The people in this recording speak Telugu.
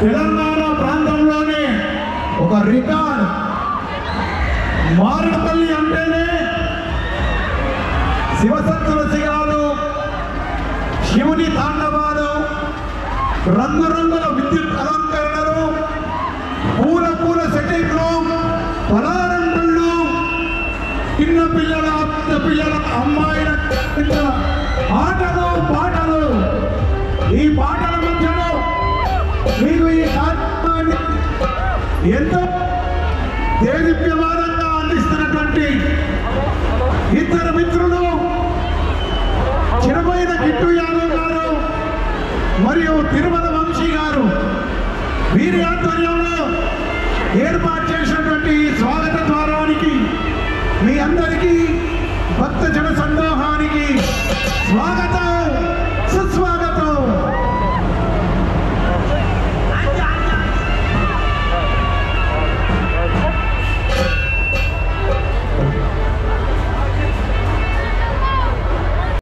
తెలంగాణ ప్రాంతంలోనే ఒక రికార్డ్. మారేడుపల్లి అంటేనే శివసత్తుల శిఖరాలు, శివుని తాండవాలు, రంగురంగుల విద్యుత్ అలంకరణలు, పూల సెట్టింగ్లు, పలారంగుళ్ళు, చిన్న పిల్లల అమ్మాయిల ఆటలు పాటలు. ఈ పాటల మధ్యలో మీకు ఈ కార్యక్రమాన్ని ఎంతో దేదీప్యమానంగా అందిస్తున్నటువంటి ఇద్దరు మిత్రులు, చిరమైన కిట్టు యాదవ్ గారు మరియు తిరుమల వంశీ గారు, వీరి ఆధ్వర్యంలో ఏర్పాటు చేసినటువంటి స్వాగత ద్వారానికి మీ అందరికీ భక్త జన సందోహానికి స్వాగతం, సుస్వాగతం.